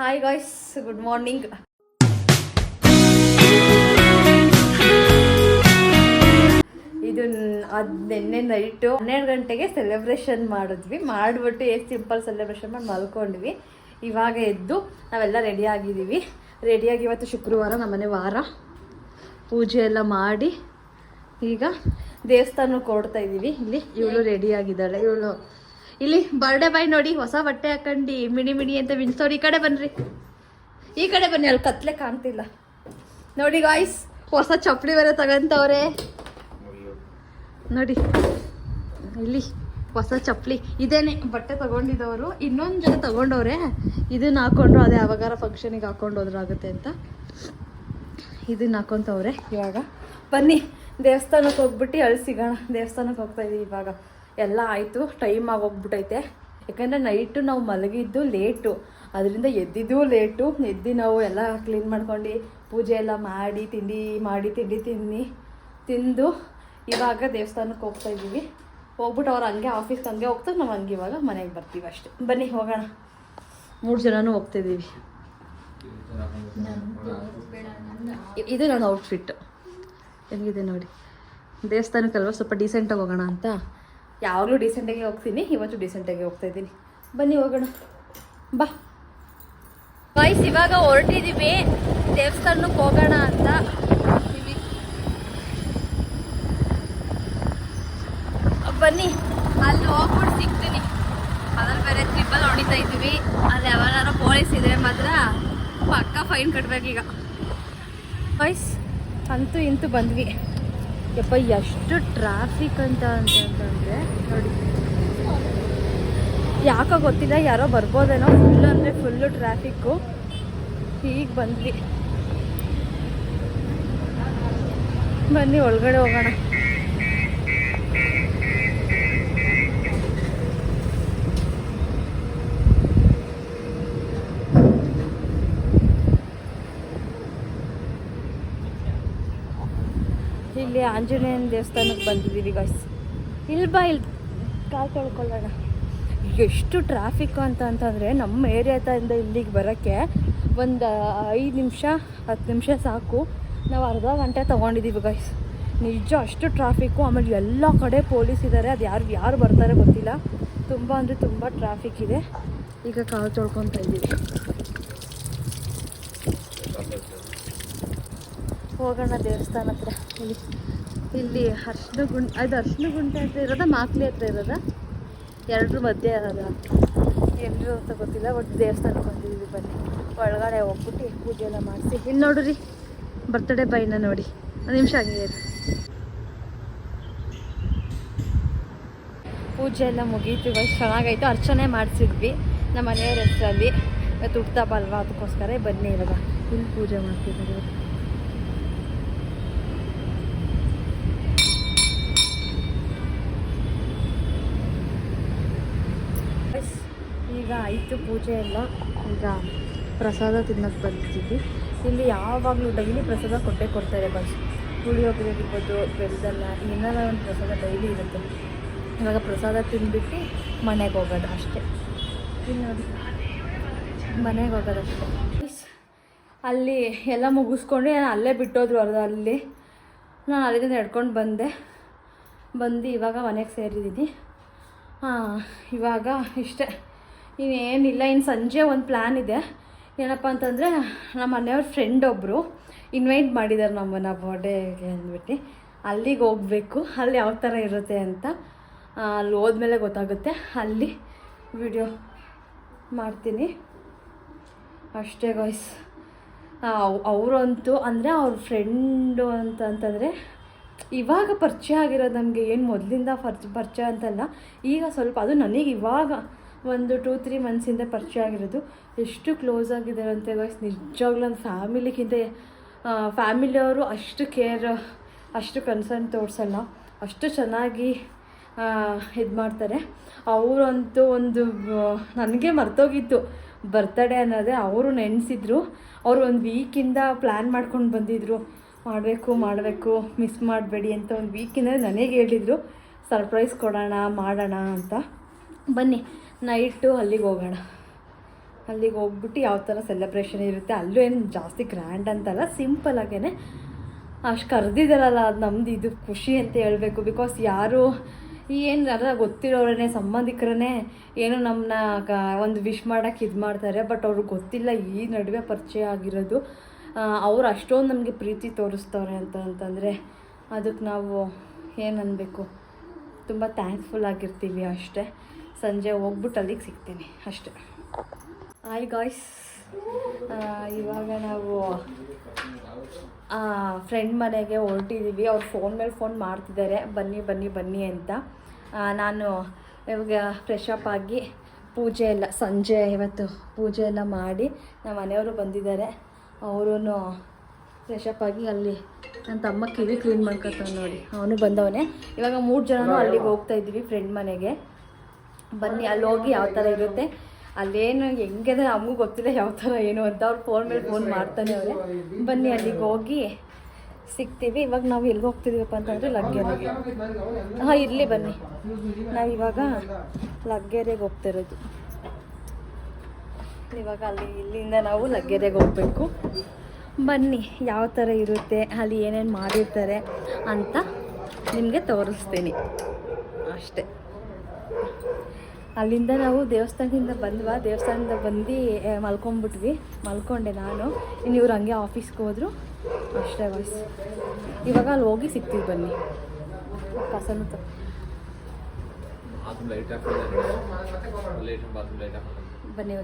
Hi guys, good morning. ಇದು ನಿನ್ನೆ night 12 ಗಂಟೆಗೆ ಸೆಲೆಬ್ರೇಷನ್ ಮಾಡಿಬಿಟ್ಟು ಎಷ್ಟು ಸಿಂಪಲ್ ಸೆಲೆಬ್ರೇಷನ್ ಮಾಡಿ ಮಲ್ಕೊಂಡ್ವಿ. ಇವಾಗ ಎದ್ದು ನಾವೆಲ್ಲ ರೆಡಿಯಾಗಿದ್ದೀವಿ. ರೆಡಿಯಾಗಿ ಇವತ್ತು ಶುಕ್ರವಾರ, ನಮ್ಮನೆ ವಾರ ಪೂಜೆ ಎಲ್ಲ ಮಾಡಿ ಈಗ ದೇವಸ್ಥಾನಕ್ಕೆ ಹೊರಡ್ತಾ ಇದ್ದೀವಿ. ಇಲ್ಲಿ ಇವಳು ರೆಡಿಯಾಗಿದ್ದಾಳೆ. ಇವಳು ಇಲ್ಲಿ ಬರ್ಡೇ ಬಾಯ್ ನೋಡಿ, ಹೊಸ ಬಟ್ಟೆ ಹಾಕೊಂಡು ಮಿಣಿ ಮಿಣಿ ಅಂತ ಮಿಂಚೋರು. ಈ ಕಡೆ ಬನ್ನಿರಿ, ಈ ಕಡೆ ಬನ್ನಿ, ಅಲ್ಲಿ ಕತ್ಲೆ ಕಾಣ್ತಿಲ್ಲ ನೋಡಿ ಗಾಯ್ಸ್. ಹೊಸ ಚಪ್ಪಲಿ ಬೇರೆ ತಗೊಂತವ್ರೆ ನೋಡಿ. ಇಲ್ಲಿ ಹೊಸ ಚಪ್ಪಲಿ ಇದೇನೆ ಬಟ್ಟೆ ತಗೊಂಡಿದ್ದವರು. ಇನ್ನೊಂದು ಜನ ತಗೊಂಡವ್ರೆ, ಇದನ್ನ ಹಾಕೊಂಡ್ರು ಅದೇ ಯಾವಾಗಾರ ಫಂಕ್ಷನಿಗೆ ಹಾಕೊಂಡು ಹೋದ್ರಾಗುತ್ತೆ ಅಂತ ಇದನ್ನ ಹಾಕೊಂತವ್ರೆ. ಇವಾಗ ಬನ್ನಿ ದೇವಸ್ಥಾನಕ್ಕೆ ಹೋಗ್ಬಿಟ್ಟು ಅಲ್ಲಿ ಸಿಗೋಣ. ದೇವಸ್ಥಾನಕ್ಕೆ ಹೋಗ್ತಾ ಇದೀವಿ. ಇವಾಗ ಎಲ್ಲ ಆಯಿತು, ಟೈಮ್ ಆಗೋಗ್ಬಿಟ್ಟೈತೆ. ಯಾಕಂದರೆ ನೈಟು ನಾವು ಮಲಗಿದ್ದು ಲೇಟು, ಅದರಿಂದ ಎದ್ದಿದ್ದು ಲೇಟು. ಎದ್ದು ನಾವು ಎಲ್ಲ ಕ್ಲೀನ್ ಮಾಡ್ಕೊಂಡು ಪೂಜೆ ಎಲ್ಲ ಮಾಡಿ ತಿಂಡಿ ತಿಂದು ಇವಾಗ ದೇವಸ್ಥಾನಕ್ಕೆ ಹೋಗ್ತಾ ಇದ್ದೀವಿ. ಹೋಗ್ಬಿಟ್ಟು ಅವ್ರು ಹಂಗೆ ಆಫೀಸ್ಗೆ ಹಂಗೆ ಹೋಗ್ತಾರೆ, ನಾವು ಹಂಗೆ ಇವಾಗ ಮನೆಗೆ ಬರ್ತೀವಿ ಅಷ್ಟೇ. ಬನ್ನಿ ಹೋಗೋಣ. 3 ಜನನೂ ಹೋಗ್ತಾಯಿದ್ದೀವಿ. ಇದು ನನ್ನ ಔಟ್ಫಿಟ್ಟು ಹೆಂಗಿದೆ ನೋಡಿ. ದೇವಸ್ಥಾನಕ್ಕಲ್ವ ಸ್ವಲ್ಪ ಡೀಸೆಂಟಾಗಿ ಹೋಗೋಣ ಅಂತ. ಯಾವಾಗಲೂ ಡೀಸೆಂಟಾಗಿ ಹೋಗ್ತೀನಿ, ಇವತ್ತು ಡೀಸೆಂಟಾಗಿ ಹೋಗ್ತಾಯಿದ್ದೀನಿ. ಬನ್ನಿ ಹೋಗೋಣ ಬಾ ಬಾಯ್ಸ್. ಇವಾಗ ಹೊರಟಿದ್ದೀವಿ ದೇವಸ್ಥಾನಕ್ಕೆ ಹೋಗೋಣ ಅಂತ. ಬನ್ನಿ ಅಲ್ಲಿ ಹೋಗ್ಬಿಟ್ಟು ಸಿಗ್ತೀನಿ. ಅದ್ರಲ್ಲಿ ಬೇರೆ ಟ್ರಿಪ್ಪಲ್ಲಿ ಹೊಡಿತಾ ಇದ್ದೀವಿ. ಅಲ್ಲಿ ಯಾವಾಗಾರು ಪೊಲೀಸ್ ಇದ್ರೆ ಮಾತ್ರ ಪಕ್ಕ ಫೈನ್ ಕಟ್ಟಬೇಕೀಗ. ಬಾಯ್ಸ್ ಅಂತೂ ಇಂತೂ ಬಂದ್ವಿ. ಯಪ್ಪ ಎಷ್ಟು ಟ್ರಾಫಿಕ್ ಅಂತಂದರೆ ನೋಡಿ. ಯಾಕೋ ಗೊತ್ತಿಲ್ಲ, ಯಾರೋ ಬರ್ಬೋದೇನೋ. ಫುಲ್ಲು ಅಂದರೆ ಫುಲ್ಲು ಟ್ರಾಫಿಕ್ಕು. ಈಗ ಬಂದ್ವಿ. ಬನ್ನಿ ಒಳಗಡೆ ಹೋಗೋಣ. ಇಲ್ಲಿ ಆಂಜನೇಯನ ದೇವಸ್ಥಾನಕ್ಕೆ ಬಂದಿದ್ದೀವಿ ಗಾಯ್ಸ್. ಇಲ್ಲಿ ಬಾ, ಇಲ್ಲಿ ಕಾಲು ತೊಳ್ಕೊಳ್ಳೋಣ. ಎಷ್ಟು ಟ್ರಾಫಿಕ್ಕು ಅಂತಂದರೆ ನಮ್ಮ ಏರಿಯಾದಿಂದ ಇಲ್ಲಿಗೆ ಬರೋಕ್ಕೆ ಒಂದು 5 ನಿಮಿಷ 10 ನಿಮಿಷ ಸಾಕು. ನಾವು ಅರ್ಧ ಗಂಟೆ ತೊಗೊಂಡಿದ್ದೀವಿ ಗಾಯ್ಸ್. ನಿಜ ಅಷ್ಟು ಟ್ರಾಫಿಕ್ಕು. ಆಮೇಲೆ ಎಲ್ಲ ಕಡೆ ಪೊಲೀಸ್ ಇದ್ದಾರೆ. ಅದು ಯಾರು ಬರ್ತಾರೆ ಗೊತ್ತಿಲ್ಲ. ತುಂಬ ಅಂದರೆ ತುಂಬ ಟ್ರಾಫಿಕ್ ಇದೆ. ಈಗ ಕಾಲು ತೊಳ್ಕೊತಾ ಇದ್ದೀವಿ. ಹೋಗೋಣ ದೇವಸ್ಥಾನ ಹತ್ರ. ಇಲ್ಲಿ ಅರ್ಶಿನ ಗುಂಟೆ, ಅದು ಅರ್ಶಿನ ಗುಂಟೆ ಹತ್ರ ಇರೋದ, ಮಾಕ್ಲಿ ಹತ್ರ ಇರೋದ, ಎರಡರ ಮಧ್ಯೆ ಇರೋದ, ಎಲ್ಲರೂ ಅಂತ ಗೊತ್ತಿಲ್ಲ. ಒಟ್ಟು ದೇವಸ್ಥಾನಕ್ಕೆ ಬಂದಿದ್ದೀವಿ. ಬನ್ನಿ ಒಳಗಡೆ ಹೋಗ್ಬಿಟ್ಟು ಪೂಜೆ ಎಲ್ಲ ಮಾಡಿಸಿ. ಇಲ್ಲಿ ನೋಡ್ರಿ ಬರ್ತಡೇ ಬಾಯ್ನ ನೋಡಿ. ಒಂದು ನಿಮಿಷ ಹಂಗೆ ಇರಿ. ಪೂಜೆ ಎಲ್ಲ ಮುಗೀತು. ಚೆನ್ನಾಗಾಯಿತು. ಅರ್ಚನೆ ಮಾಡಿಸಿದ್ವಿ ನಮ್ಮ ಮನೆಯವ್ರ ಹೆಸರಲ್ಲಿ. ತುಡ್ತಾಪ ಅಲ್ವಾ, ಅದಕ್ಕೋಸ್ಕರ ಬನ್ನಿ ಇವಾಗ ಇಲ್ಲಿ ಪೂಜೆ ಮಾಡ್ತಿದ್ದಾರೆ. ಈಗ ಆಯಿತು ಪೂಜೆ ಎಲ್ಲ. ಈಗ ಪ್ರಸಾದ ತಿನ್ನೋಕ್ಕೆ ಬಂದಿದ್ದೀವಿ. ಇಲ್ಲಿ ಯಾವಾಗಲೂ ಡೈಲಿ ಪ್ರಸಾದ ಕೊಡ್ತಾರೆ. ಬಸ್ ಪುಳಿಯೋಗರೆ ಆಗಿರ್ಬೋದು, ಬೆಲ್ಲದಲ್ಲ, ಏನಾರ ಒಂದು ಪ್ರಸಾದ ಡೈಲಿ ಇರುತ್ತೆ. ಇವಾಗ ಪ್ರಸಾದ ತಿಂದ್ಬಿಟ್ಟು ಮನೆಗೆ ಹೋಗೋದು ಅಷ್ಟೇ. ಇಲ್ಲಿ ನೋಡಿ, ಮನೆಗೆ ಹೋಗೋದಷ್ಟೇ. ಅಲ್ಲಿ ಎಲ್ಲ ಮುಗಿಸ್ಕೊಂಡು ನಾನು ಅಲ್ಲೇ ಬಿಟ್ಟೋದ್ರು ಅರ್ಧ. ಅಲ್ಲಿ ನಾನು ಅಲ್ಲಿಂದ ನಡ್ಕೊಂಡು ಬಂದು ಇವಾಗ ಮನೆಗೆ ಸೇರಿದ್ದೀನಿ. ಇವಾಗ ಇಷ್ಟೇ, ಇನ್ನೇನಿಲ್ಲ. ಇನ್ನು ಸಂಜೆ ಒಂದು ಪ್ಲ್ಯಾನ್ ಇದೆ. ಏನಪ್ಪ ಅಂತಂದರೆ, ನಮ್ಮ ಮನೆಯವ್ರ ಫ್ರೆಂಡ್ ಒಬ್ಬರು ಇನ್ವೈಟ್ ಮಾಡಿದ್ದಾರೆ ನಮ್ಮನ್ನು ಬರ್ಡೇಗೆ ಅಂದ್ಬಿಟ್ಟು. ಅಲ್ಲಿಗೆ ಹೋಗಬೇಕು. ಅಲ್ಲಿ ಯಾವ ಥರ ಇರುತ್ತೆ ಅಂತ ಅಲ್ಲಿ ಹೋದ್ಮೇಲೆ ಗೊತ್ತಾಗುತ್ತೆ. ಅಲ್ಲಿ ವಿಡಿಯೋ ಮಾಡ್ತೀನಿ ಅಷ್ಟೇ ಗಾಯ್ಸ್. ಅವರಂತೂ ಅಂದರೆ ಅವ್ರ ಫ್ರೆಂಡು ಅಂತಂದರೆ ಇವಾಗ ಪರಿಚಯ ಆಗಿರೋದು ನಮಗೆ. ಏನು ಮೊದಲಿಂದ ಪರಿಚಯ ಅಂತಲ್ಲ, ಈಗ ಸ್ವಲ್ಪ. ಅದು ನನಗೆ ಇವಾಗ ಒಂದು 2-3 ಮಂತ್ಸಿಂದ ಪರಿಚಯ ಆಗಿರೋದು. ಎಷ್ಟು ಕ್ಲೋಸ್ ಆಗಿದ್ದಾರೆ ಅಂತ ಗಾಯ್ಸ್. ನಿಜವಾಗ್ಲೂ ನನ್ನ ಫ್ಯಾಮಿಲಿಯವರು ಅಷ್ಟು ಕೇರ್, ಅಷ್ಟು ಕನ್ಸರ್ನ್ ತೋರಿಸಲ್ಲ. ಅಷ್ಟು ಚೆನ್ನಾಗಿ ಇದು ಮಾಡ್ತಾರೆ. ಅವರಂತೂ ನನಗೆ ಮರ್ತೋಗಿತ್ತು ಬರ್ತಡೇ ಅನ್ನೋದೇ. ಅವರು ನೆನೆಸಿದ್ರು. ಅವರು ಒಂದು ವೀಕಿಂದ ಪ್ಲ್ಯಾನ್ ಮಾಡ್ಕೊಂಡು ಬಂದಿದ್ದರು. ಮಾಡಬೇಕು ಮಿಸ್ ಮಾಡಬೇಡಿ ಅಂತ. ಒಂದು ವೀಕಿಂದ ನನಗೆ ಹೇಳಿದರು ಸರ್ಪ್ರೈಸ್ ಮಾಡೋಣ ಅಂತ. ಬನ್ನಿ ನೈಟು ಅಲ್ಲಿಗೆ ಹೋಗೋಣ. ಅಲ್ಲಿಗೆ ಹೋಗ್ಬಿಟ್ಟು ಯಾವ ಥರ ಸೆಲೆಬ್ರೇಷನ್ ಇರುತ್ತೆ, ಅಲ್ಲೂ ಏನು ಜಾಸ್ತಿ ಗ್ರ್ಯಾಂಡ್ ಅಂತಲ್ಲ, ಸಿಂಪಲ್ ಆಗೇ ಅಷ್ಟು ಕರೆದಿದ್ದಾರಲ್ಲ, ಅದು ನಮ್ದು ಇದು ಖುಷಿ ಅಂತ ಹೇಳಬೇಕು. ಬಿಕಾಸ್ ಯಾರು ಏನು ಯಾರ ಗೊತ್ತಿರೋರೇ ಸಂಬಂಧಿಕರೇ ಏನೋ ನಮ್ಮನ್ನ ಒಂದು ವಿಶ್ ಮಾಡೋಕ್ಕೆ ಇದು ಮಾಡ್ತಾರೆ, ಬಟ್ ಅವ್ರಿಗೆ ಗೊತ್ತಿಲ್ಲ ಈ ನಡುವೆ ಪರಿಚಯ ಆಗಿರೋದು. ಅವ್ರು ಅಷ್ಟೊಂದು ನಮಗೆ ಪ್ರೀತಿ ತೋರಿಸ್ತವ್ರೆ ಅಂತಂದರೆ ಅದಕ್ಕೆ ನಾವು ಏನು ಅನ್ಬೇಕು, ತುಂಬ ಥ್ಯಾಂಕ್ಫುಲ್ ಆಗಿರ್ತೀವಿ ಅಷ್ಟೇ. ಸಂಜೆ ಹೋಗ್ಬಿಟ್ಟು ಅಲ್ಲಿಗೆ ಸಿಗ್ತೀನಿ ಅಷ್ಟೇ. ಹಾಯ್ ಗಾಯ್ಸ್, ಇವಾಗ ನಾವು ಫ್ರೆಂಡ್ ಮನೆಗೆ ಹೊರಟಿದ್ದೀವಿ. ಅವ್ರು ಫೋನ್ ಮೇಲೆ ಫೋನ್ ಮಾಡ್ತಿದ್ದಾರೆ, ಬನ್ನಿ ಬನ್ನಿ ಬನ್ನಿ ಅಂತ. ನಾನು ಇವಾಗ ಫ್ರೆಶ್ ಅಪ್ ಆಗಿ ಪೂಜೆ ಎಲ್ಲ ಸಂಜೆ ಇವತ್ತು ಪೂಜೆ ಎಲ್ಲ ಮಾಡಿ ನಮ್ಮ ಮನೆಯವರು ಬಂದಿದ್ದಾರೆ. ಅವರೂ ಫ್ರೆಶ್ ಅಪ್ ಆಗಿ ಅಲ್ಲಿ ನನ್ನ ತಮ್ಮ ಕಿವಿ ಕ್ಲೀನ್ ಮಾಡ್ಕೊತಾನೆ ನೋಡಿ, ಅವನು ಬಂದವನೇ. ಇವಾಗ 3 ಜನನೂ ಅಲ್ಲಿಗೆ ಹೋಗ್ತಾ ಇದ್ದೀವಿ ಫ್ರೆಂಡ್ ಮನೆಗೆ. ಬನ್ನಿ ಅಲ್ಲಿ ಹೋಗಿ ಯಾವ ಥರ ಇರುತ್ತೆ, ಅಲ್ಲೇನು ಹೆಂಗೆ ನಮಗೂ ಗೊತ್ತಿಲ್ಲ ಯಾವ ಥರ ಏನು ಅಂತ. ಅವ್ರು ಫೋನ್ ಮೇಲೆ ಫೋನ್ ಮಾಡ್ತಾನೆ ಅವರೇ. ಬನ್ನಿ ಅಲ್ಲಿಗೆ ಹೋಗಿ ಸಿಗ್ತೀವಿ. ಇವಾಗ ನಾವು ಎಲ್ಲಿಗೆ ಹೋಗ್ತಿದ್ದೀವಪ್ಪ ಅಂತಂದರೆ ಲಗ್ಗೆರೆಗೆ. ಇರಲಿ ಬನ್ನಿ, ನಾವಿವಾಗ ಲಗ್ಗೆರೆಗೆ ಹೋಗ್ತಿರೋದು. ಇವಾಗ ಇಲ್ಲಿಂದ ನಾವು ಲಗ್ಗೆರೆಗೆ ಹೋಗಬೇಕು. ಬನ್ನಿ ಯಾವ ಥರ ಇರುತ್ತೆ, ಅಲ್ಲಿ ಏನೇನು ಮಾಡಿರ್ತಾರೆ ಅಂತ ನಿಮಗೆ ತೋರಿಸ್ತೀನಿ ಅಷ್ಟೇ. ಅಲ್ಲಿಂದ ನಾವು ದೇವಸ್ಥಾನದಿಂದ ಬಂದು ಮಲ್ಕೊಂಡ್ಬಿಟ್ವಿ. ಮಲ್ಕೊಂಡೆ ನಾನು. ಇನ್ನು ಇವ್ರು ಹಂಗೆ ಆಫೀಸ್ಗೆ ಹೋದರು ಅಷ್ಟೇ ವಾಯ್ಸ್. ಇವಾಗ ಅಲ್ಲಿ ಹೋಗಿ ಸಿಗ್ತೀವಿ ಬನ್ನಿ. ಕಸನು ಬನ್ನಿ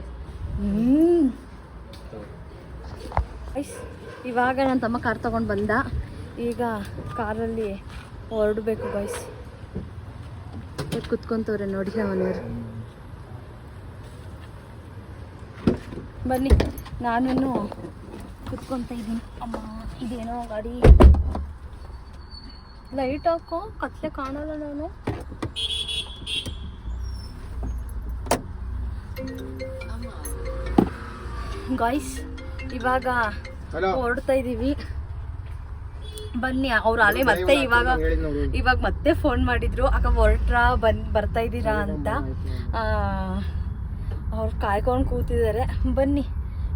ವಾಯ್ಸ್. ಇವಾಗ ನನ್ನ ತಮ್ಮ ಕಾರ್ ತೊಗೊಂಡು ಬಂದ. ಈಗ ಕಾರಲ್ಲಿ ಹೊರಡಬೇಕು ಬಾಯ್ಸ್. ಕುತ್ಕೊಂತವ್ರೆ ನೋಡಿ ಮನೆಯವರು. ಬನ್ನಿ, ನಾನು ಕುತ್ಕೊತ ಇದ್ದೀನಿ. ಅಮ್ಮ ಇದೇನೋ ಗಾಡಿ ಲೈಟ್ ಹಾಕೋ, ಕತ್ಲೆ ಕಾಣಲ್ಲ ನಾನು. ಗಾಯ್ಸ್ ಇವಾಗ ಹೊರಡ್ತಾ ಇದ್ದೀವಿ. ಬನ್ನಿ. ಅವ್ರು ಅಲ್ಲೇ ಮತ್ತೆ ಇವಾಗ ಮತ್ತೆ ಫೋನ್ ಮಾಡಿದ್ರು, ಅಕ್ಕ ಹೊರಟ್ರಾ ಬರ್ತಾ ಇದ್ದೀರಾ ಅಂತ. ಅವ್ರು ಕಾಯ್ಕೊಂಡು ಕೂತಿದ್ದಾರೆ. ಬನ್ನಿ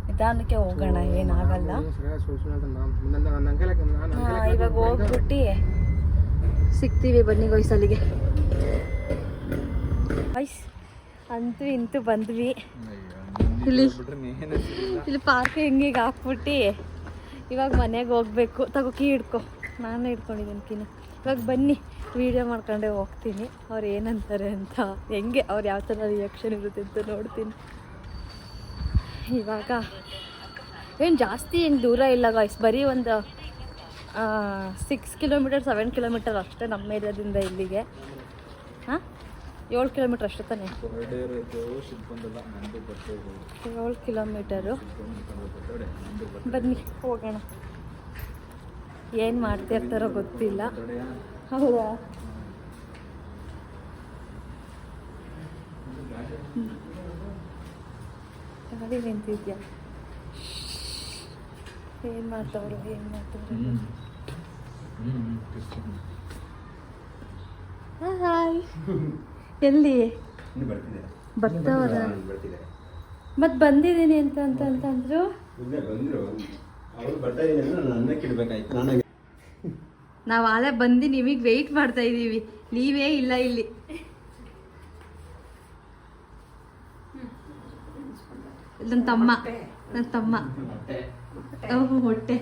ನಿಧಾನಕ್ಕೆ ಹೋಗೋಣ, ಏನಾಗಲ್ಲ. ಇವಾಗ ಹೋಗ್ಬಿಟ್ಟು ಸಿಗ್ತೀವಿ ಬನ್ನಿ ಗಾಯ್ಸ್ ಅಲ್ಲಿಗೆ. ಗಾಯ್ಸ್ ಅಂತೂ ಇಂತೂ ಬಂದ್ವಿ. ಇಲ್ಲಿ ಪಾರ್ಕ್ ಹೆಂಗೆ ಹಾಕ್ಬಿಟ್ಟು ಇವಾಗ ಮನೆಗೆ ಹೋಗ್ಬೇಕು. ತಗೋ ಕೀ ಹಿಡ್ಕೊ, ನಾನು ಹಿಡ್ಕೊಂಡಿದ್ದೀನಿ ಕೀನ. ಇವಾಗ ಬನ್ನಿ ವೀಡಿಯೋ ಮಾಡ್ಕೊಂಡೆ ಹೋಗ್ತೀನಿ. ಅವ್ರು ಏನಂತಾರೆ ಅಂತ, ಹೆಂಗೆ ಅವ್ರು ಯಾವ ಥರ ರಿಯಾಕ್ಷನ್ ಇರುತ್ತೆ ಅಂತ ನೋಡ್ತೀನಿ. ಇವಾಗ ಏನು ಜಾಸ್ತಿ ಏನು ದೂರ ಇಲ್ಲ ಗಾಯ್ಸ್, ಬರೀ ಒಂದು 6 ಕಿಲೋಮೀಟರ್ 7 ಕಿಲೋಮೀಟರ್ ಅಷ್ಟೇ ನಮ್ಮ ಏರಿಯಾದಿಂದ ಇಲ್ಲಿಗೆ. 7 ಕಿಲೋಮೀಟ್ರ್ ಅಷ್ಟೇ ತಾನೆ, 7 ಕಿಲೋಮೀಟರು. ಬನ್ನಿ ಹೋಗೋಣ. ಏನು ಮಾಡ್ತಿರ್ತಾರೋ ಗೊತ್ತಿಲ್ಲ. ಹೌದಾ, ಗಾಡಿ ನಿಂತಿದ್ಯಾ? ಏನು ಮಾಡ್ತಾವ್ರು ಹಾಯ್. ಎಲ್ಲಿ ಬರ್ತಾವರ? ಮತ್ತೆ ಬಂದಿದ್ದೀನಿ ಅಂತಂದ್ರು. ನಾವು ಆಲೆ ಬಂದು ನಿಮಗೆ ವೆಯ್ಟ್ ಮಾಡ್ತಾ ಇದ್ದೀವಿ, ನೀವೇ ಇಲ್ಲ ಇಲ್ಲಿ. ನನ್ನ ತಮ್ಮ ಹೊಟ್ಟೆ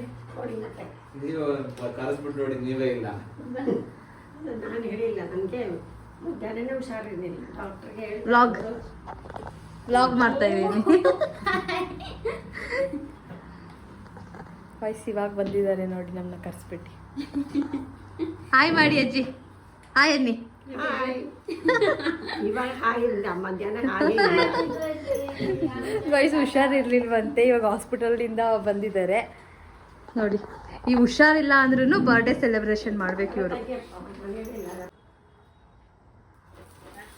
ನೀವೇ ಇಲ್ಲ. ನಾನು ಹೇಳಿಲ್ಲ, ನನಗೆ ಮಧ್ಯಾಹ್ನನೇ ಹುಷಾರಿದ್ದೀನಿ. ಡಾಕ್ಟ್ರಿಗೆ ವ್ಲಾಗ್ ಮಾಡ್ತಾ ಇದ್ದೀನಿ. ವಯಸ್ಸು ಇವಾಗ ಬಂದಿದ್ದಾರೆ ನೋಡಿ, ನಮ್ಮನ್ನ ಕರೆಸ್ಬಿಟ್ಟು ಹಾಯ್ ಮಾಡಿ ಅಜ್ಜಿ. ಹಾಯ್ ಅನ್ನಿ. ಇವಾಗ ಹಾಯಿಲ್ಲ, ಮಧ್ಯಾಹ್ನ ವಯಸ್ಸು ಹುಷಾರಿರ್ಲಿಲ್ವಂತೆ, ಇವಾಗ ಹಾಸ್ಪಿಟಲ್ನಿಂದ ಬಂದಿದ್ದಾರೆ ನೋಡಿ. ಈ ಹುಷಾರಿಲ್ಲ ಅಂದ್ರೂ ಬರ್ಡೇ ಸೆಲೆಬ್ರೇಷನ್ ಮಾಡ್ಬೇಕು ಇವರು.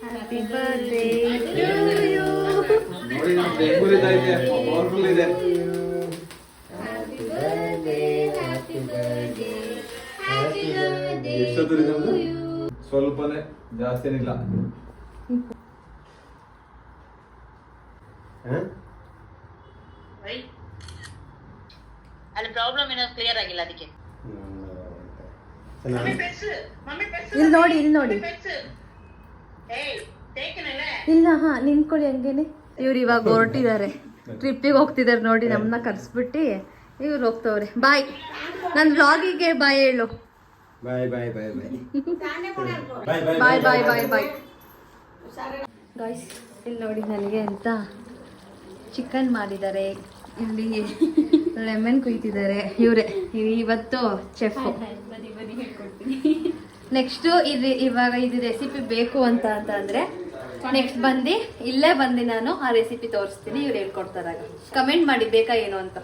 Happy birthday to you. ಸ್ವಲ್ಪನೇ, ಜಾಸ್ತಿ ಏನಿಲ್ಲ. ಅಲ್ಲಿ ಪ್ರಾಬ್ಲಮ್ ಏನೋ ಕ್ಲಿಯರ್ ಆಗಿಲ್ಲ ಅದಕ್ಕೆ. ಇಲ್ಲಿ ನೋಡಿ ಇಲ್ಲ ಹಾ ನಿಂತ್ಕೊಳ್ಳಿ ಹಂಗೇನೆ. ಇವ್ರು ಇವಾಗ ಹೊರಟಿದ್ದಾರೆ, ಟ್ರಿಪ್ಪಿಗೆ ಹೋಗ್ತಿದ್ದಾರೆ ನೋಡಿ. ನಮ್ಮನ್ನ ಕರ್ಸ್ಬಿಟ್ಟು ಇವ್ರು ಹೋಗ್ತವ್ರೆ. ಬಾಯ್, ನನ್ನ ವ್ಲಾಗಿಗೆ ಬಾಯ್ ಹೇಳು. ಬಾಯ್ ಬಾಯ್ ಬಾಯ್ ಬಾಯ್ ಬಾಯ್ ಬಾಯ್ ಬಾಯ್ ಬಾಯ್ ಗಾಯ್ಸ್. ಇಲ್ಲಿ ನೋಡಿ ನನಗೆ ಅಂತ ಚಿಕನ್ ಮಾಡಿದ್ದಾರೆ, ಇಲ್ಲಿ ಲೆಮನ್ ಕುಯ್ತಿದ್ದಾರೆ ಇವರೇ. ಇವತ್ತು ಚೆಫ್. ನೆಕ್ಸ್ಟು ಇವಾಗ ಇದು ರೆಸಿಪಿ ಬೇಕು ಅಂತ ಅಂದರೆ ನೆಕ್ಸ್ಟ್ ಬಂದು ಇಲ್ಲೇ ಬಂದು ನಾನು ಆ ರೆಸಿಪಿ ತೋರಿಸ್ತೀನಿ. ಇವ್ರು ಹೇಳ್ಕೊಡ್ತಾರೆ. ಕಮೆಂಟ್ ಮಾಡಿ ಬೇಕಾ ಏನು ಅಂತ.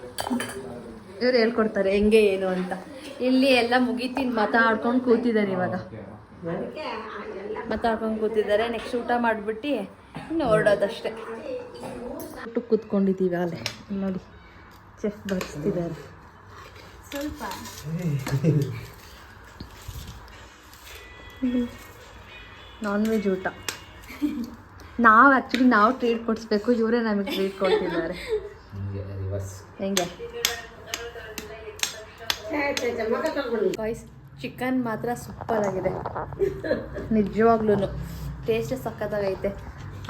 ಇವ್ರು ಹೇಳ್ಕೊಡ್ತಾರೆ ಹೆಂಗೆ ಏನು ಅಂತ. ಇಲ್ಲಿ ಎಲ್ಲ ಮುಗಿತೀನಿ ಮಾತಾಡ್ಕೊಂಡು ಕೂತಿದ್ದಾರೆ. ಇವಾಗ ಮಾತಾಡ್ಕೊಂಡು ಕೂತಿದ್ದಾರೆ. ನೆಕ್ಸ್ಟ್ ಊಟ ಮಾಡಿಬಿಟ್ಟು ಇನ್ನು ಹೊರಡೋದಷ್ಟೇ. ಊಟಕ್ಕೆ ಕೂತ್ಕೊಂಡಿದ್ದೀವಿ ಅಲ್ಲೇ ನೋಡಿ. ಚೆಫ್ ಬಡಿಸ್ತಿದ್ದಾರೆ ಸ್ವಲ್ಪ. ನಾನ್ ವೆಜ್ ಊಟ. ನಾವು ಟ್ರೀಟ್ ಕೊಡಿಸ್ಬೇಕು, ಇವರೇ ನಮಗೆ ಟ್ರೀಟ್ ಕೊಡ್ತಿದ್ದಾರೆ. ಹೆಂಗೆ ವಾಯ್ಸ್. ಚಿಕನ್ ಮಾತ್ರ ಸೂಪರ್ ಆಗಿದೆ ನಿಜವಾಗ್ಲೂ. ಟೇಸ್ಟ್ ಸಖತ್ತಾಗೈತೆ.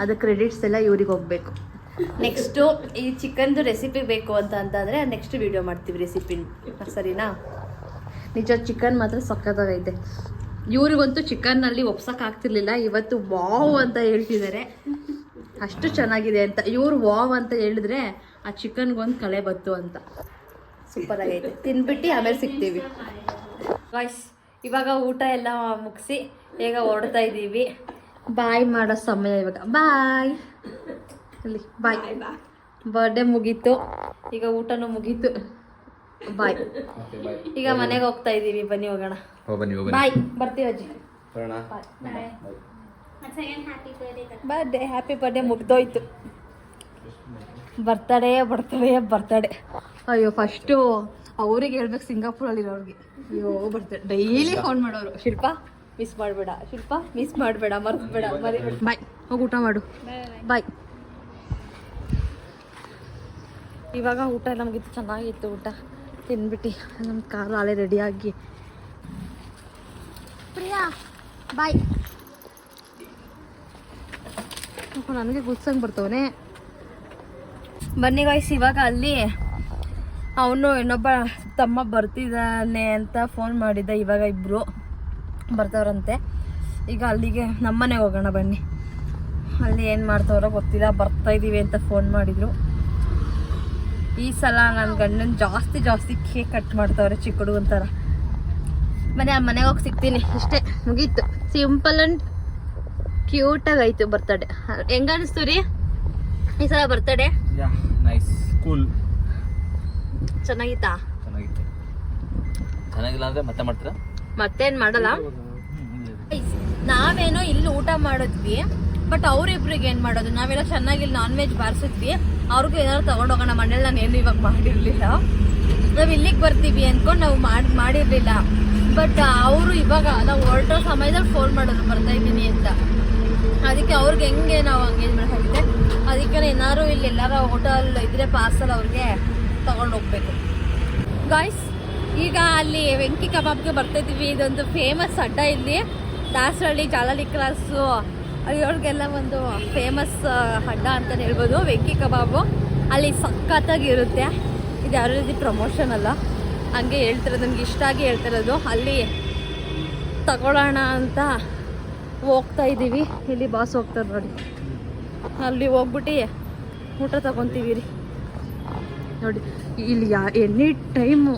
ಅದು ಕ್ರೆಡಿಟ್ಸ್ ಎಲ್ಲ ಇವ್ರಿಗೆ ಹೋಗ್ಬೇಕು. ನೆಕ್ಸ್ಟು ಈ ಚಿಕನ್ದು ರೆಸಿಪಿ ಬೇಕು ಅಂತಂದರೆ ನೆಕ್ಸ್ಟ್ ವಿಡಿಯೋ ಮಾಡ್ತೀವಿ ರೆಸಿಪಿನ, ಸರಿನಾ? ನಿಜ ಚಿಕನ್ ಮಾತ್ರ ಸಖತ್ತಾಗೈತೆ. ಇವ್ರಿಗಂತೂ ಚಿಕನ್ನಲ್ಲಿ ಒಪ್ಸೋಕ್ಕಾಗ್ತಿರ್ಲಿಲ್ಲ. ಇವತ್ತು ವಾವ್ ಅಂತ ಹೇಳ್ತಿದ್ದಾರೆ, ಅಷ್ಟು ಚೆನ್ನಾಗಿದೆ ಅಂತ. ಇವ್ರು ವಾವ್ ಅಂತ ಹೇಳಿದ್ರೆ ಆ ಚಿಕನ್ಗೊಂದು ಕಳೆ ಬತ್ತು ಅಂತ. ಸೂಪರ್ ಆಗೈತೆ. ತಿಂದ್ಬಿಟ್ಟು ಆಮೇಲೆ ಸಿಗ್ತೀವಿ ವಾಯ್ಸ್. ಇವಾಗ ಊಟ ಎಲ್ಲ ಮುಗಿಸಿ ಈಗ ಹೊರಡ್ತಾ ಇದ್ದೀವಿ. ಬಾಯ್ ಮಾಡೋ ಸಮಯ ಇವಾಗ. ಬಾಯ್ ಅಲ್ಲಿ ಬಾಯ್. ಬರ್ಡೇ ಮುಗೀತು, ಈಗ ಊಟನೂ ಮುಗೀತು. ಬಾಯ್. ಈಗ ಮನೆಗೆ ಹೋಗ್ತಾ ಇದ್ದೀವಿ. ಬನ್ನಿ ಹೋಗೋಣ. ಬಾಯ್. ಬರ್ತೀವಿ ಅಜ್ಜಿ. ಬರ್ಡೇ ಹ್ಯಾಪಿ ಬರ್ಡೇ ಮುಗ್ದೋಯ್ತು. ಬರ್ತಡೇ. ಅಯ್ಯೋ ಫಸ್ಟು ಅವ್ರಿಗೆ ಹೇಳ್ಬೇಕು, ಸಿಂಗಾಪುರಲ್ಲಿರೋರಿಗೆ. ಅಯ್ಯೋ ಬರ್ತಾರೆ, ಡೈಲಿ ಫೋನ್ ಮಾಡೋರು. ಶಿಲ್ಪ ಮಿಸ್ ಮಾಡಬೇಡ, ಮರ್ತ್ಬೇಡ, ಮರಿಬೇಡ. ಬಾಯ್. ಹೋಗಿ ಊಟ ಮಾಡು. ಬಾಯ್. ಇವಾಗ ಊಟ ಎಲ್ಲ ಮುಗಿತು, ಚೆನ್ನಾಗಿತ್ತು ಊಟ. ತಿನ್ಬಿಟ್ಟು ನಮ್ಮ ಕಾರು ಅಲ್ಲೇ ರೆಡಿಯಾಗಿ. ಪ್ರಿಯಾ ಬಾಯ್. ನನಗೆ ಗುಡ್ಸಂಗೆ ಬರ್ತವನೆ. ಬನ್ನಿ ಗಾಯ್ಸ್. ಇವಾಗ ಅಲ್ಲಿ ಅವನು ಇನ್ನೊಬ್ಬ ತಮ್ಮ ಬರ್ತಿದ್ದಾನೆ ಅಂತ ಫೋನ್ ಮಾಡಿದ್ದ. ಇವಾಗ ಇಬ್ಬರು ಬರ್ತಾವ್ರಂತೆ. ಈಗ ಅಲ್ಲಿಗೆ ನಮ್ಮನೆಗೆ ಹೋಗೋಣ ಬನ್ನಿ. ಅಲ್ಲಿ ಏನು ಮಾಡ್ತಾವ್ರೋ ಗೊತ್ತಿಲ್ಲ. ಬರ್ತಾಯಿದ್ದೀವಿ ಅಂತ ಫೋನ್ ಮಾಡಿದರು. ಈ ಸಲ ನನ್ನ ಗಂಡನ ಜಾಸ್ತಿ ಕೇಕ್ ಕಟ್ ಮಾಡ್ತಾವ್ರೆ, ಚಿಕ್ಕ ಹುಡುಗನ ಥರ. ಬನ್ನಿ ಆ ಮನೆಗೆ ಹೋಗಿ ಸಿಗ್ತೀನಿ. ಇಷ್ಟೇ, ಮುಗೀತು. ಸಿಂಪಲ್ ಆ್ಯಂಡ್ ಕ್ಯೂಟಾಗೈತು ಬರ್ತಡೇ. ಹೆಂಗ ಅನಿಸ್ತು ರೀ ಈ ಸಲ ಬರ್ತಡೇ? ಚೆನ್ನಾಗಿತ್ತಾ? ಚೆನ್ನಾಗಿಲ್ಲ ಅಂದ್ರೆ ಮತ್ತೆ ಮಾಡ್ತೀರಾ? ಮತ್ತೇನು ಮಾಡಲ್ಲ. ನಾವೇನೋ ಇಲ್ಲಿ ಊಟ ಮಾಡಿದ್ವಿ, ಬಟ್ ಅವ್ರಿಬ್ರಿಗೆ ಏನು ಮಾಡೋದು? ನಾವೆಲ್ಲ ಚೆನ್ನಾಗಿ ಇಲ್ಲಿ ನಾನ್ ವೆಜ್ ಬಾರಿಸಿದ್ವಿ. ಅವ್ರಿಗೂ ಏನಾದ್ರು ತಗೊಂಡೋಗೋಣ. ಮನೇಲಿ ನಾನು ಏನು ಇವಾಗ ಮಾಡಿರಲಿಲ್ಲ. ನಾವು ಇಲ್ಲಿಗೆ ಬರ್ತೀವಿ ಅಂದ್ಕೊಂಡು ನಾವು ಮಾಡಿರಲಿಲ್ಲ. ಬಟ್ ಅವರು ಇವಾಗ ನಾವು ಹೊರಟೋ ಸಮಯದಲ್ಲಿ ಫೋನ್ ಮಾಡೋದು ಬರ್ತಾ ಇದ್ದೀನಿ ಅಂತ. ಅದಕ್ಕೆ ಅವ್ರಿಗೆ ಹೆಂಗೆ ನಾವು ಎಂಗೇಜ್ ಮಾಡೋಕ್ಕಾಗಿದೆ. ಅದಕ್ಕೆ ಏನಾದ್ರು ಇಲ್ಲಿ ಎಲ್ಲಾರ ಹೋಟೆಲ್ ಇದ್ರೆ ಪಾರ್ಸಲ್ ಅವ್ರಿಗೆ ತಗೊಂಡು ಹೋಗ್ಬೇಕು ಗಾಯ್ಸ್. ಈಗ ಅಲ್ಲಿ ವೆಂಕಿ ಕಬಾಬ್ಗೆ ಬರ್ತಾಯಿದ್ದೀವಿ. ಇದೊಂದು ಫೇಮಸ್ ಅಡ್ಡ ಇಲ್ಲಿ ದಾಸರಳ್ಳಿ, ಜಾಲಹಳ್ಳಿ ಕ್ರಾಸು ಅವ್ರಿಗೆಲ್ಲ ಒಂದು ಫೇಮಸ್ ಅಡ್ಡ ಅಂತಲೇ ಹೇಳ್ಬೋದು. ವೆಂಕಿ ಕಬಾಬು ಅಲ್ಲಿ ಸಖತ್ತಾಗಿರುತ್ತೆ. ಇದು ಯಾವ ರೀತಿ ಪ್ರಮೋಷನ್ ಅಲ್ಲ, ಹಂಗೆ ಹೇಳ್ತಿರೋದು, ನನಗೆ ಇಷ್ಟ ಆಗಿ ಹೇಳ್ತಿರೋದು. ಅಲ್ಲಿ ತಗೊಳ್ಳೋಣ ಅಂತ ಹೋಗ್ತಾ ಇದ್ದೀವಿ. ಇಲ್ಲಿ ಬಾಸ್ ಹೋಗ್ತಾರೆ ನೋಡಿ. ಅಲ್ಲಿ ಹೋಗ್ಬಿಟ್ಟು ಊಟ ತಗೊತೀವಿ ರೀ. ನೋಡಿ ಇಲ್ಲಿ ಎನಿ ಟೈಮು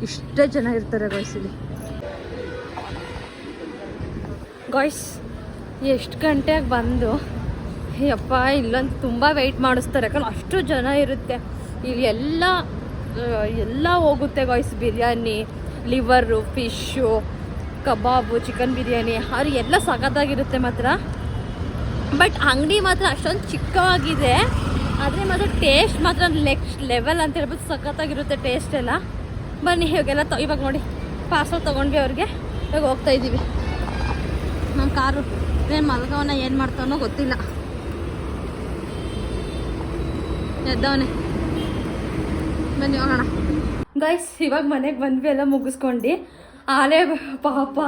ಇಷ್ಟೇ ಜನ ಇರ್ತಾರೆ ಗಾಯ್ಸ್ ಇಲ್ಲಿ. ಗಾಯ್ಸ್ ಎಷ್ಟು ಗಂಟೆಗೆ ಬಂದು ಯಪ್ಪ ಇಲ್ಲಂತೂ ತುಂಬ ವೆಯ್ಟ್ ಮಾಡಿಸ್ತಾರೆ. ಯಾಕಂದ್ರೆ ಅಷ್ಟು ಜನ ಇರುತ್ತೆ ಇಲ್ಲಿ. ಎಲ್ಲ ಹೋಗುತ್ತೆ ಗಾಯ್ಸ್. ಬಿರಿಯಾನಿ, ಲಿವರು, ಫಿಶ್ಶು, ಕಬಾಬು, ಚಿಕನ್ ಬಿರಿಯಾನಿ ಅವ್ರು ಎಲ್ಲ ಸಖತ್ತಾಗಿರುತ್ತೆ ಮಾತ್ರ. ಬಟ್ ಅಂಗಡಿ ಮಾತ್ರ ಅಷ್ಟೊಂದು ಚಿಕ್ಕವಾಗಿದೆ. ಆದರೆ ಮಾತ್ರ ಟೇಸ್ಟ್ ಮಾತ್ರ ನೆಕ್ಸ್ಟ್ ಲೆವೆಲ್ ಅಂತ ಹೇಳ್ಬೋದು. ಸಖತ್ತಾಗಿರುತ್ತೆ ಟೇಸ್ಟ್ ಎಲ್ಲ. ಬನ್ನಿ ಇವಾಗೆಲ್ಲ ಇವಾಗ ನೋಡಿ ಪಾರ್ಸಲ್ ತೊಗೊಂಡ್ವಿ ಅವ್ರಿಗೆ. ಇವಾಗ ಹೋಗ್ತಾ ಇದ್ದೀವಿ. ನಮ್ಮ ಕಾರು ಏನು ಮಲ್ಗವನ ಏನು ಮಾಡ್ತಾವನೋ ಗೊತ್ತಿಲ್ಲ. ಎದ್ದವನೇ. ಬನ್ನಿ ಹೋಗೋಣ ಗೈಸ್ ಇವಾಗ ಮನೆಗೆ ಬಂದ್ವಿ, ಎಲ್ಲ ಮುಗಿಸ್ಕೊಂಡು. ಆಲೇ ಪಾಪ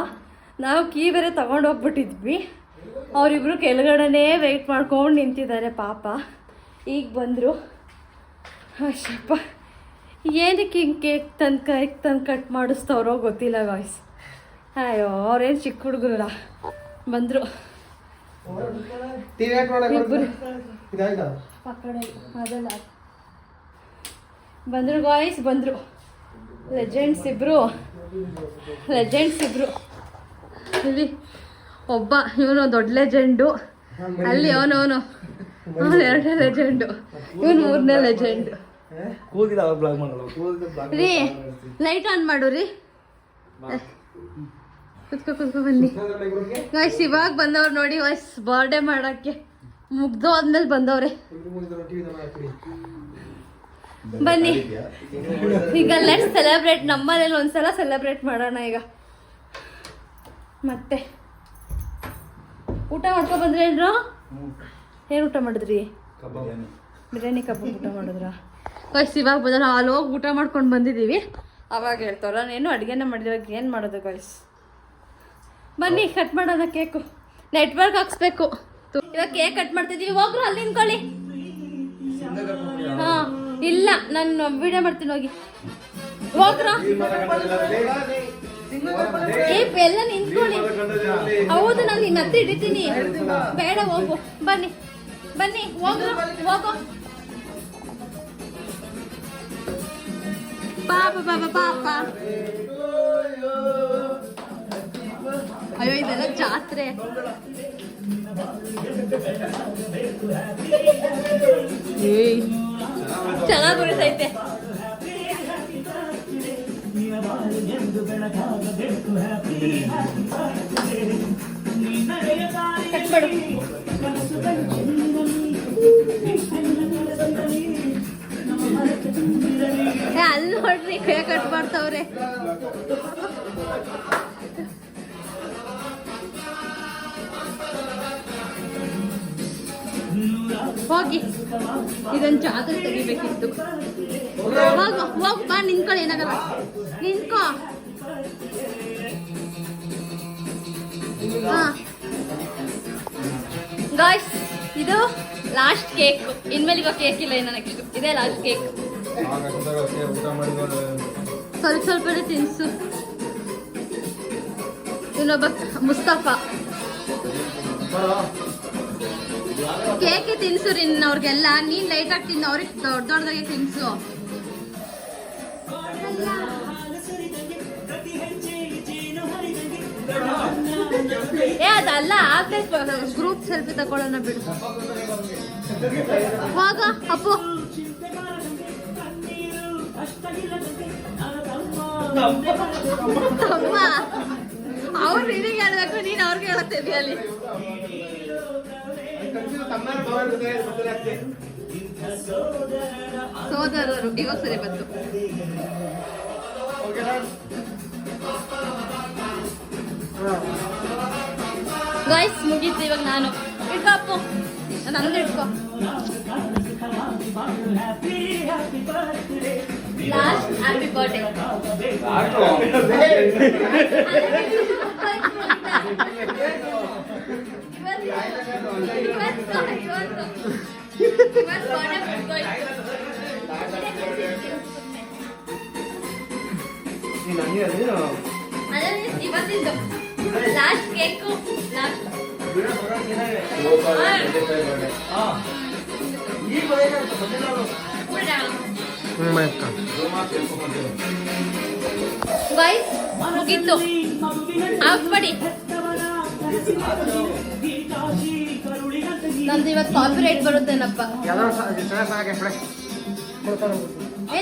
ನಾವು ಕೀ ಬೇರೆ ತೊಗೊಂಡು ಹೋಗ್ಬಿಟ್ಟಿದ್ವಿ. ಅವರಿಬ್ರು ಕೆಳಗಡೆನೇ ವೆಯ್ಟ್ ಮಾಡ್ಕೊಂಡು ನಿಂತಿದ್ದಾರೆ ಪಾಪ. ಈಗ ಬಂದರು. ಅಷ್ಟಪ್ಪ ಏನಕ್ಕೆ ಹಿಂಗೆ ಕೇಕ್ ತಂದು ಕಟ್ ಮಾಡಿಸ್ತವ್ರೋ ಗೊತ್ತಿಲ್ಲ ಗಾಯ್ಸ್. ಅಯ್ಯೋ ಅವ್ರೇನು ಚಿಕ್ಕ ಹುಡುಗರ ಬಂದರು ಅದಲ್ಲ ಬಂದರು ಗಾಯ್ಸ್, ಬಂದರು ಲೆಜೆಂಡ್ಸ್ ಇಬ್ರು. ಇಲ್ಲಿ ಒಬ್ಬ ಇವನು ದೊಡ್ಡ ಲೆಜೆಂಡು, ಅಲ್ಲಿ ಅವನು 2ನೇ ಲೆಜೆಂಡು, ಇವನು 3ನೇ ಲೆಜೆಂಡು. ರೀ ಲೈಟ್ ಆನ್ ಮಾಡು ರೀ. ಕುತ್ಕೊ ಬನ್ನಿ ಗಾಯ್ಸ್. ಇವಾಗ ಬಂದವ್ರು ನೋಡಿ ವಾಯ್ಸ್, ಬರ್ಡೇ ಮಾಡೋಕ್ಕೆ ಮುಗ್ದು ಆದ್ಮೇಲೆ ಬಂದವ್ರೆ. ಬನ್ನಿ ಈಗ ಲೆಟ್ಸ್ ಸೆಲೆಬ್ರೇಟ್. ನಮ್ಮನೇಲಿ ಒಂದ್ಸಲ ಸೆಲೆಬ್ರೇಟ್ ಮಾಡೋಣ ಈಗ. ಮತ್ತೆ ಊಟ ಮಾಡ್ಕೊ ಬಂದ್ರೆ ಏನ್ರು? ಏನು ಊಟ ಮಾಡಿದ್ರಿ? ಬಿರಿಯಾನಿ ಕಬಾಬ್ ಊಟ ಮಾಡಿದ್ರ? ಗಾಯ್ಸ್ ಇವಾಗ ಬಂದ್ರೆ ಅಲ್ಲಿ ಹೋಗಿ ಊಟ ಮಾಡ್ಕೊಂಡು ಬಂದಿದ್ದೀವಿ. ಅವಾಗ ಹೇಳ್ತಾರ ಏನು ಅಡುಗೆನ ಮಾಡಿದಾಗ ಏನು ಮಾಡೋದು ಗಾಯ್ಸ್. ಬನ್ನಿ ಕಟ್ ಮಾಡೋಣ ಕೇಕು. ನೆಟ್ವರ್ಕ್ ಹಾಕ್ಸ್ಬೇಕು. ಇವಾಗ ಕೇಕ್ ಕಟ್ ಮಾಡ್ತಿದ್ದೀವಿ. ಹೋಗ್ರು ಅಲ್ಲಿ ನಿಂತ್ಕೊಳ್ಳಿ. ಹಾಂ ಇಲ್ಲ ನಾನು ವಿಡಿಯೋ ಮಾಡ್ತೀನಿ ಹೋಗಿ. ಹೋಗ್ರ ಎಲ್ಲ ನಿಂತ್ಕೊಳ್ಳಿ. ಹೌದು ನಾನು ನಿನ್ನ ಹತ್ರ ಹಿಡಿತೀನಿ. ಬೇಡ ಹೋಗು. ಬನ್ನಿ ಹೋಗ್ರು ಹೋಗು. ಪಾಪ ಅಯ್ಯೋ ಇದೆಲ್ಲ ಜಾತ್ರೆ. ಚೆನ್ನಾಗಿ ಉಳಿತೈತೆ. ಅಲ್ಲಿ ನೋಡ್ರಿ ಕೈ ಕಟ್ ಮಾಡ್ತಾವ್ರೆ. ಹೋಗಿ ಇದೊಂದು ಜಾತ್ರೆ ತೆಗಿಬೇಕಿತ್ತು. ಹೋಗು ಬಾ ನಿಂತ್ಕೊಳ್ಳಿ, ಏನಾಗಲ್ಲ ನಿಂತ್ಕೋ. ಗಾಯ್ಸ್ ಇದು ಲಾಸ್ಟ್ ಕೇಕ್. ಇನ್ಮೇಲೆ ಈಗ ಕೇಕ್ ಇಲ್ಲ ಇನ್ನು ನೆಕ್ಸ್ಟ್. ಇದೇ ಲಾಸ್ಟ್ ಕೇಕ್. ಸ್ವಲ್ಪ ತಿನ್ಸು. ಇನ್ನೊಬ್ಬ ಮುಸ್ತಫಾ ಕೇಕೆ ತಿನ್ಸು ಅವ್ರಿಗೆಲ್ಲ. ನೀನ್ ಲೈಟ್ ಆಗಿ ತಿನ್ನು, ಅವ್ರಿಗೆ ದೊಡ್ಡದಾಗೆ ತಿನ್ಸು. ಅದಲ್ಲ ಗ್ರೂಪ್ ಸೆಲ್ಫಿ ತಗೊಳ್ಳೋಣ ಬಿಡು. ಹೋಗ ಅಪ್ಪು. ಅವ್ರು ನಿನಗೆ ಹೇಳ್ಬೇಕು, ನೀನ್ ಅವ್ರಿಗೆ ಹೇಳತ್ತೇವಿ ಅಲ್ಲಿ. ಸೋದರರು ಇವಾಗ ಸರಿ ಬಂತು. ಗಾಯ್ಸ್ ಮುಗೀತು. ಇವಾಗ ನಾನು ಇಟ್ಕೋ ಅಪ್ಪು, ನಂದು ಇಟ್ಕೋ. Last happy birthday. ಇವತ್ತಿಂದು ಲಾಸ್ಟ್ ಕೇಕು. ಗೈಸ್ ಮುಗೀತು. ಆಫ್ ಮಾಡಿ. ನಮ್ದು ಇವತ್ತು ಕಾಪಿರೈಟ್ ಬರುತ್ತೇನಪ್ಪ.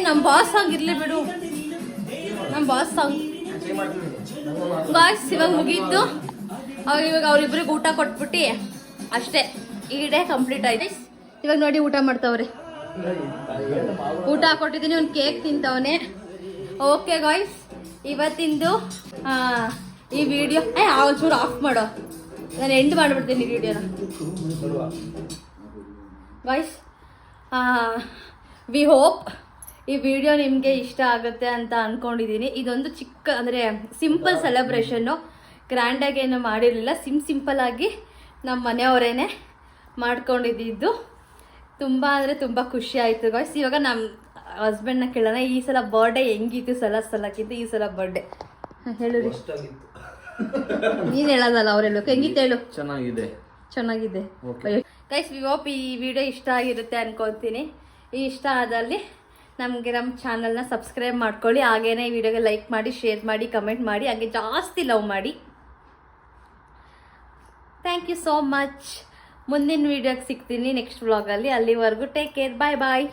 ನಮ್ಮ ಬಾಸ್ ಸಾಂಗ್ ಇರ್ಲಿ ಬಿಡು. ನಮ್ಮ ಬಾಸ್ ಸಾಂಗ್. ಗಾಯ್ಸ್ ಇವಾಗ ಮುಗೀತು. ಇವಾಗ ಅವ್ರಿಬ್ರಿಗೆ ಊಟ ಕೊಟ್ಬಿಟ್ಟು ಅಷ್ಟೇ, ಈ ಡೇ ಕಂಪ್ಲೀಟ್ ಆಯ್ತು. ಇವಾಗ ನೋಡಿ ಊಟ ಮಾಡ್ತಾವ್ರೆ. ಊಟ ಕೊಟ್ಟಿದ್ದೀನಿ, ಒಂದು ಕೇಕ್ ತಿಂತವನೆ. ಓಕೆ ಗಾಯ್ಸ್ ಇವತ್ತಿಂದು ಈ ವಿಡಿಯೋ ಒಂಚೂರು ಆಫ್ ಮಾಡೋ. ನಾನು ಎಂಡ್ ಮಾಡಿಬಿಡ್ತೀನಿ ಈ ವಿಡಿಯೋನ. ಗಾಯ್ಸ್ ವಿ ಹೋಪ್ ಈ ವಿಡಿಯೋ ನಿಮಗೆ ಇಷ್ಟ ಆಗುತ್ತೆ ಅಂತ ಅಂದ್ಕೊಂಡಿದ್ದೀನಿ. ಇದೊಂದು ಚಿಕ್ಕ ಅಂದರೆ ಸಿಂಪಲ್ ಸೆಲೆಬ್ರೇಷನ್ನು, ಗ್ರ್ಯಾಂಡಾಗಿ ಏನು ಮಾಡಿರಲಿಲ್ಲ. ಸಿಂಪಲ್ಲಾಗಿ ನಮ್ಮ ಮನೆಯವರೇನೆ ಮಾಡ್ಕೊಂಡಿದ್ದು. ತುಂಬ ಅಂದರೆ ತುಂಬ ಖುಷಿ ಆಯಿತು ಗಾಯ್ಸ್. ಇವಾಗ ನಮ್ಮ ಹಸ್ಬೆಂಡ್ನ ಕೇಳೋಣ, ಈ ಸಲ ಬರ್ಡೇ ಹೆಂಗಿತ್ತು ಸಲಕ್ಕಿಂತ ಈ ಸಲ ಬರ್ಡೇ ಹೇಳು. ನೀನು ಹೇಳೋದಲ್ಲ ಅವ್ರು ಹೇಳಬೇಕು. ಹೆಂಗಿತ್ತು ಹೇಳು. ಚೆನ್ನಾಗಿದೆ ಗೈಸ್. ವಿ ಹೋಪ್ ಈ ವಿಡಿಯೋ ಇಷ್ಟ ಆಗಿರುತ್ತೆ ಅನ್ಕೊತೀನಿ. ಈ ಇಷ್ಟ ಆದಲ್ಲಿ ನಮಗೆ ನಮ್ಮ ಚಾನಲ್ನ ಸಬ್ಸ್ಕ್ರೈಬ್ ಮಾಡ್ಕೊಳ್ಳಿ. ಹಾಗೇನೇ ಈ ವಿಡಿಯೋಗೆ ಲೈಕ್ ಮಾಡಿ, ಶೇರ್ ಮಾಡಿ, ಕಮೆಂಟ್ ಮಾಡಿ, ಹಾಗೆ ಜಾಸ್ತಿ ಲವ್ ಮಾಡಿ. Thank you so much. ಮುಂದಿನ ವಿಡಿಯೋಗೆ ಸಿಗ್ತೀನಿ ನೆಕ್ಸ್ಟ್ ವ್ಲಾಗಲ್ಲಿ. ಅಲ್ಲಿವರೆಗೂ ಟೇಕ್ ಕೇರ್. ಬಾಯ್ ಬಾಯ್.